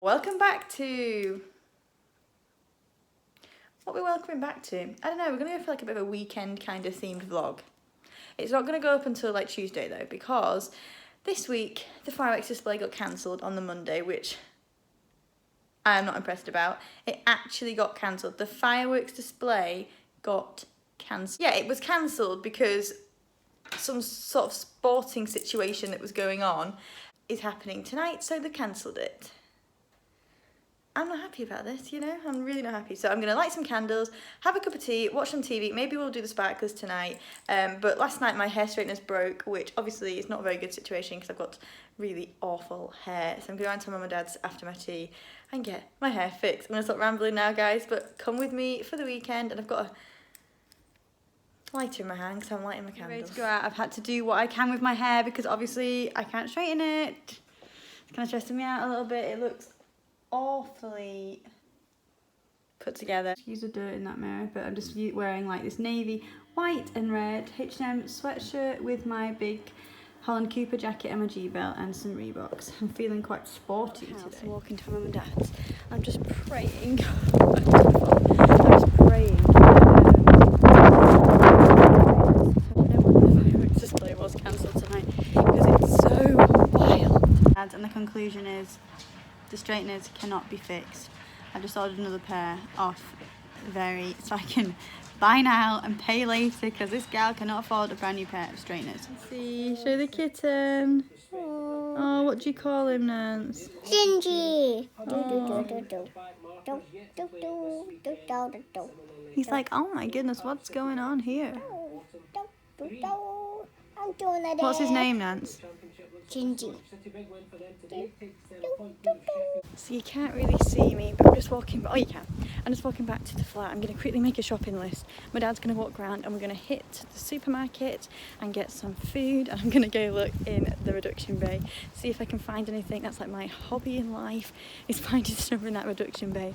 Welcome back to... What are we welcoming back to? I don't know, we're going to go for like a bit of a weekend kind of themed vlog. It's not going to go up until like Tuesday though, because this week the fireworks display got cancelled on the Monday, which I am not impressed about. It actually got cancelled. The fireworks display got cancelled. Yeah, it was cancelled because some sort of sporting situation that was going on is happening tonight, so they cancelled it. I'm not happy about this, you know, I'm really not happy. So I'm going to light some candles, have a cup of tea, watch some TV, maybe we'll do the sparklers tonight. But last night my hair straightener's broke, which obviously is not a very good situation because I've got really awful hair. So I'm going to go round to my mum and dad's after my tea and get my hair fixed. I'm going to stop rambling now, guys, but come with me for the weekend. And I've got a lighter in my hand because I'm lighting my candles. Ready to go out. I've had to do what I can with my hair because obviously I can't straighten it. It's kind of stressing me out a little bit. It looks awfully put together. Use the dirt in that mirror, but I'm just wearing like this navy, white and red H&M sweatshirt with my big Holland Cooper jacket and my G-belt and some Reeboks. I'm feeling quite sporty today. I'm walking to my mum and dad's. I'm just praying. I'm just praying. The fireworks display was cancelled tonight because it's so wild. And the conclusion is the straighteners cannot be fixed. I just ordered another pair off so I can buy now and pay later because this gal cannot afford a brand new pair of straighteners. Let's see, show the kitten. Oh, what do you call him, Nance? Gingy. He's like, oh my goodness, what's going on here? What's his name, Nance? Gingy. So you can't really see me, but I'm just walking, oh you can. I'm just walking back to the flat. I'm going to quickly make a shopping list. My dad's going to walk around and we're going to hit the supermarket and get some food. And I'm going to go look in the reduction bay, see if I can find anything. That's like my hobby in life, is finding stuff in that reduction bay.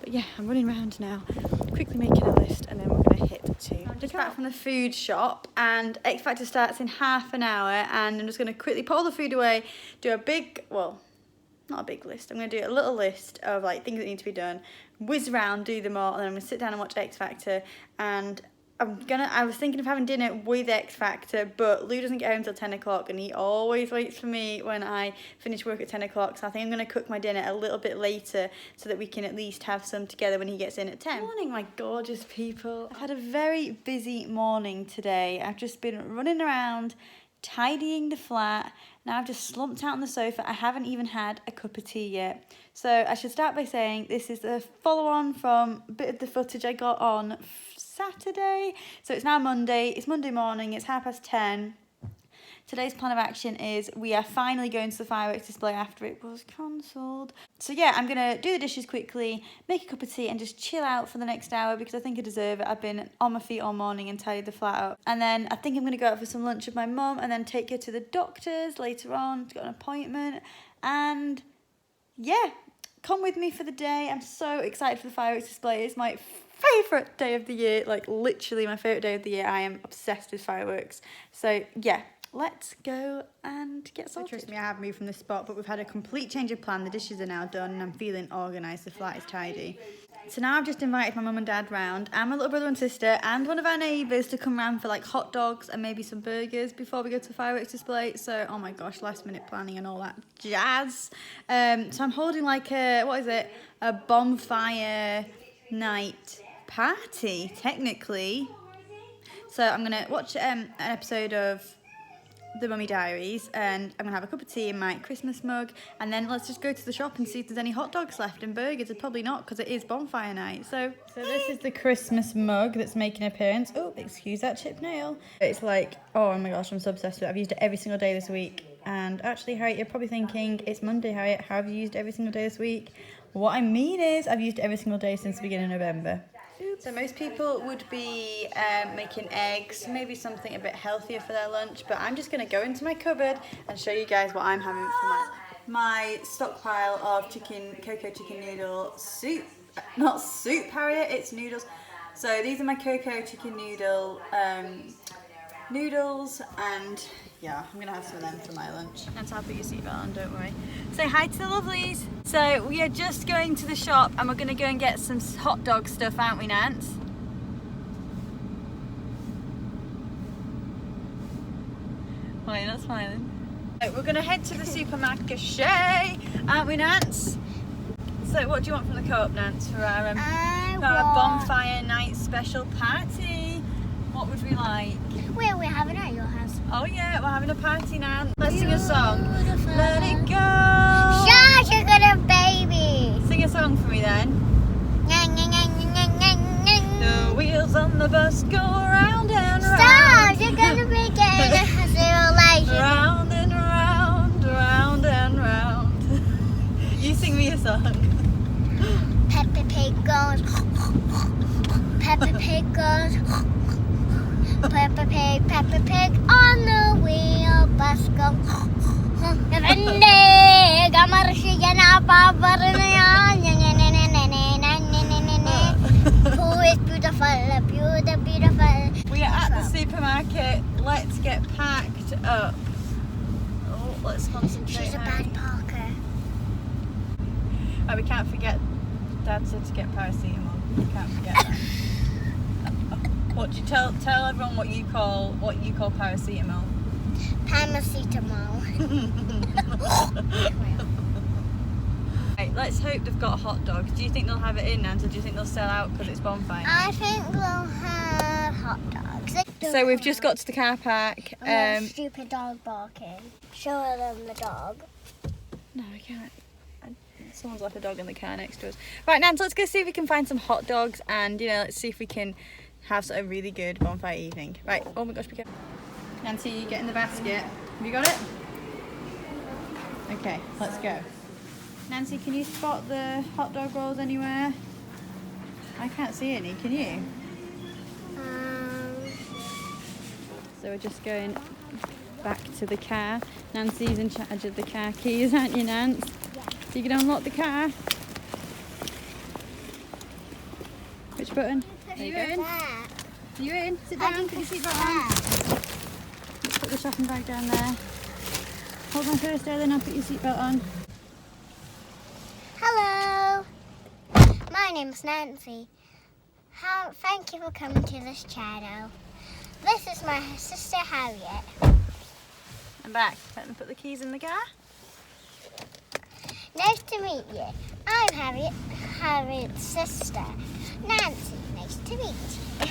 But yeah, I'm running around now, quickly making a list, and then we're going to hit to... I'm just back from the food shop, and X Factor starts in half an hour, and I'm just going to quickly put all the food away, do a big, well, not a big list, I'm going to do a little list of like things that need to be done, whiz around, do them all, and then I'm going to sit down and watch X Factor, and I was thinking of having dinner with X Factor, but Lou doesn't get home till 10 o'clock and he always waits for me when I finish work at 10 o'clock. So I think I'm going to cook my dinner a little bit later so that we can at least have some together when he gets in at 10. Good morning, my gorgeous people. I've had a very busy morning today. I've just been running around, tidying the flat. Now I've just slumped out on the sofa. I haven't even had a cup of tea yet. So I should start by saying this is the follow-on from a bit of the footage I got on Saturday. So it's now Monday. It's Monday morning. It's 10:30. Today's plan of action is we are finally going to the fireworks display after it was cancelled. So yeah, I'm going to do the dishes quickly, make a cup of tea and just chill out for the next hour because I think I deserve it. I've been on my feet all morning and tidied the flat up. And then I think I'm going to go out for some lunch with my mum and then take her to the doctor's later on. Got an appointment. And yeah, come with me for the day. I'm so excited for the fireworks display. It's my favourite day of the year, like literally my favourite day of the year. I am obsessed with fireworks. So yeah, let's go and get sorted. Trust me, I have moved from this spot, but we've had a complete change of plan. The dishes are now done and I'm feeling organised. The flat is tidy. So now I've just invited my mum and dad round and my little brother and sister and one of our neighbours to come round for like hot dogs and maybe some burgers before we go to the fireworks display. So, oh my gosh, last minute planning and all that jazz. So I'm holding like a bonfire night party, technically. So I'm going to watch an episode of The Mummy Diaries and I'm going to have a cup of tea in my Christmas mug and then let's just go to the shop and see if there's any hot dogs left and burgers. There's probably not because it is bonfire night. So this is the Christmas mug that's making an appearance. Oh, excuse that chipped nail. It's like, oh my gosh, I'm so obsessed with it. I've used it every single day this week. And actually, Harriet, you're probably thinking, it's Monday, Harriet. How have you used it every single day this week? What I mean is I've used it every single day since the beginning of November. So most people would be making eggs, maybe something a bit healthier for their lunch, but I'm just going to go into my cupboard and show you guys what I'm having for my stockpile of cocoa chicken noodle soup. Not soup, Harriet, it's noodles. So these are my cocoa chicken noodle noodles, and yeah, I'm gonna have some of them for my lunch. And I'll put your seatbelt on, don't worry. Say hi to the lovelies. So we are just going to the shop and we're gonna go and get some hot dog stuff, aren't we, Nance? Why are you not smiling? So we're gonna head to the supermarket, aren't we, Nance? So what do you want from the co-op, Nance, for our bonfire night special party? What would we like? Where we're having it at your house. Oh yeah, we're having a party now. Let's sing a song. Beautiful. Let it go. Such a good baby. Sing a song for me then. The wheels on the bus go round and round. Stop, you're gonna be getting a zero light. Round and round, round and round. You sing me a song. Peppa Pig goes. Peppa Pig goes. Peppa Pig on the wheel bus go. Who is beautiful, beautiful. We are at the supermarket. Let's get packed up. Oh, let's concentrate. She's a bad Parker. Oh, we can't forget. Dad said to get paracetamol. We can't forget that. What do you tell everyone what you call paracetamol? Paracetamol. Right, let's hope they've got hot dogs. Do you think they'll have it in, Nance, or do you think they'll sell out because it's bonfire? I think we'll have hot dogs. So we've just got to the car park. Stupid dog barking. Show them the dog. No, I can't. Someone's left a dog in the car next to us. Right, Nance, let's go see if we can find some hot dogs and, let's see if we can have a really good bonfire evening. Right, oh my gosh, be careful. Nancy, you get in the basket. Have you got it? Okay, let's go. Nancy, can you spot the hot dog rolls anywhere? I can't see any, can you? So we're just going back to the car. Nancy's in charge of the car keys, aren't you, Nance? Yeah. So you can unlock the car. Which button? Are you in? Are you in? Sit down, put your seatbelt on. Let's put the shopping bag down there. Hold on first, then I'll put your seatbelt on. Hello. My name's Nancy. Thank you for coming to this channel. This is my sister Harriet. I'm back. Let me put the keys in the car. Nice to meet you. I'm Harriet, Harriet's sister. Nancy, nice to meet you.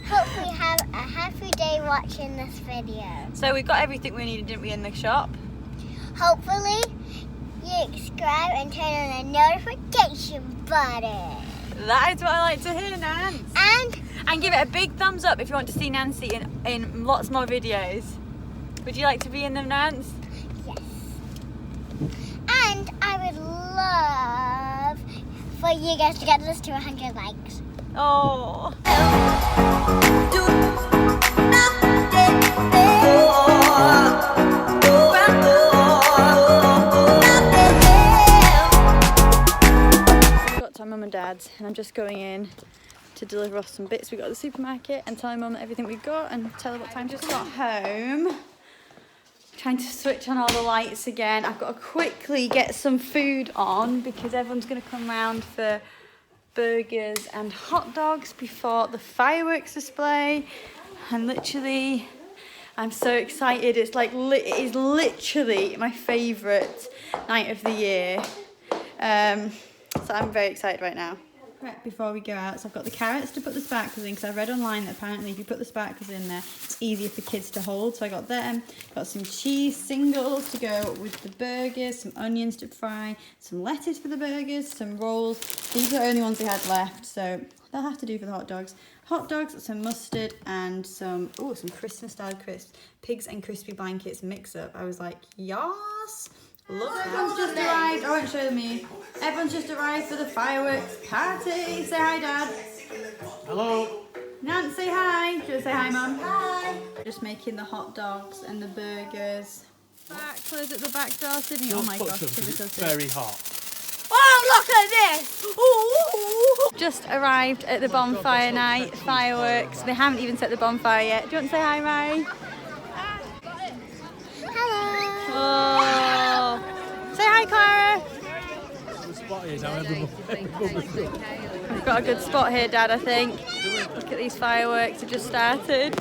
Hope we have a happy day watching this video. So we got everything we needed, didn't we, in the shop? Hopefully you subscribe and turn on the notification button. That is what I like to hear, Nance. And give it a big thumbs up if you want to see Nancy in lots more videos. Would you like to be in them, Nance? Yes. And I would love for you guys to get this to 100 likes. Oh. We've got to our mum and dad's and I'm just going in to deliver off some bits we got at the supermarket and tell my mum everything we've got and tell her what time to got home. Trying to switch on all the lights again. I've got to quickly get some food on because everyone's going to come round for burgers and hot dogs before the fireworks display. And literally, I'm so excited. It's like, it is literally my favourite night of the year. So I'm very excited right now. Right, before we go out, so I've got the carrots to put the sparklers in because I read online that apparently if you put the sparklers in there, it's easier for kids to hold. So I got them. Got some cheese singles to go with the burgers, some onions to fry, some lettuce for the burgers, some rolls. These are the only ones they had left, so they'll have to do for the hot dogs. Hot dogs, some mustard, and some Christmas-style crisps. Pigs and crispy blankets mix-up. I was like, yas! Look, everyone's just arrived. I won't show them you. Everyone's just arrived for the fireworks party. Say hi, Dad. Hello. Nance, say hi. Do you say hi, Mum? Hi. Just making the hot dogs and the burgers. Back, close at the back door, Sydney. Oh my gosh, It's very hot. Oh look at this! Ooh. Just arrived at the bonfire night, fireworks. They haven't even set the bonfire yet. Do you want to say hi, Mary? Hello. Oh. Say hi, Clara. We've got a good spot here, Dad, I think. Look at these fireworks, have just started.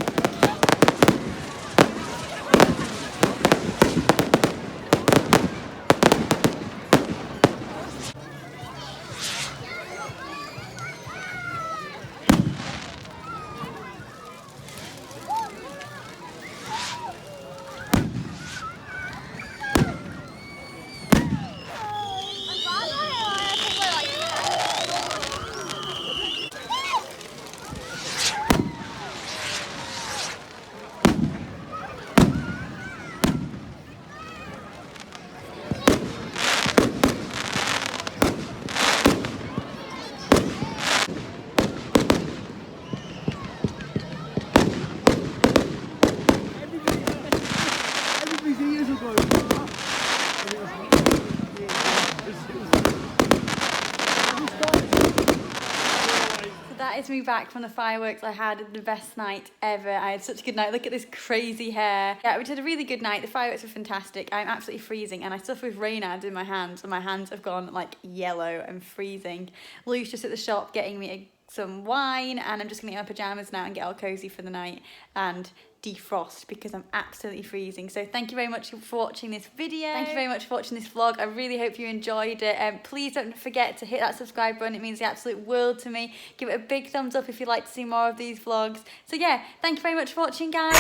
That is me back from the fireworks. I had the best night ever. I had such a good night. Look at this crazy hair. Yeah, we had a really good night. The fireworks were fantastic. I'm absolutely freezing and I suffer with Reynard in my hands and my hands have gone like yellow and freezing. Lou's just at the shop getting me some wine and I'm just going to get my pyjamas now and get all cozy for the night and defrost because I'm absolutely freezing. So thank you very much for watching this video. Thank you very much for watching this vlog. I really hope you enjoyed it. Please don't forget to hit that subscribe button. It means the absolute world to me. Give it a big thumbs up if you'd like to see more of these vlogs. So yeah, thank you very much for watching, guys.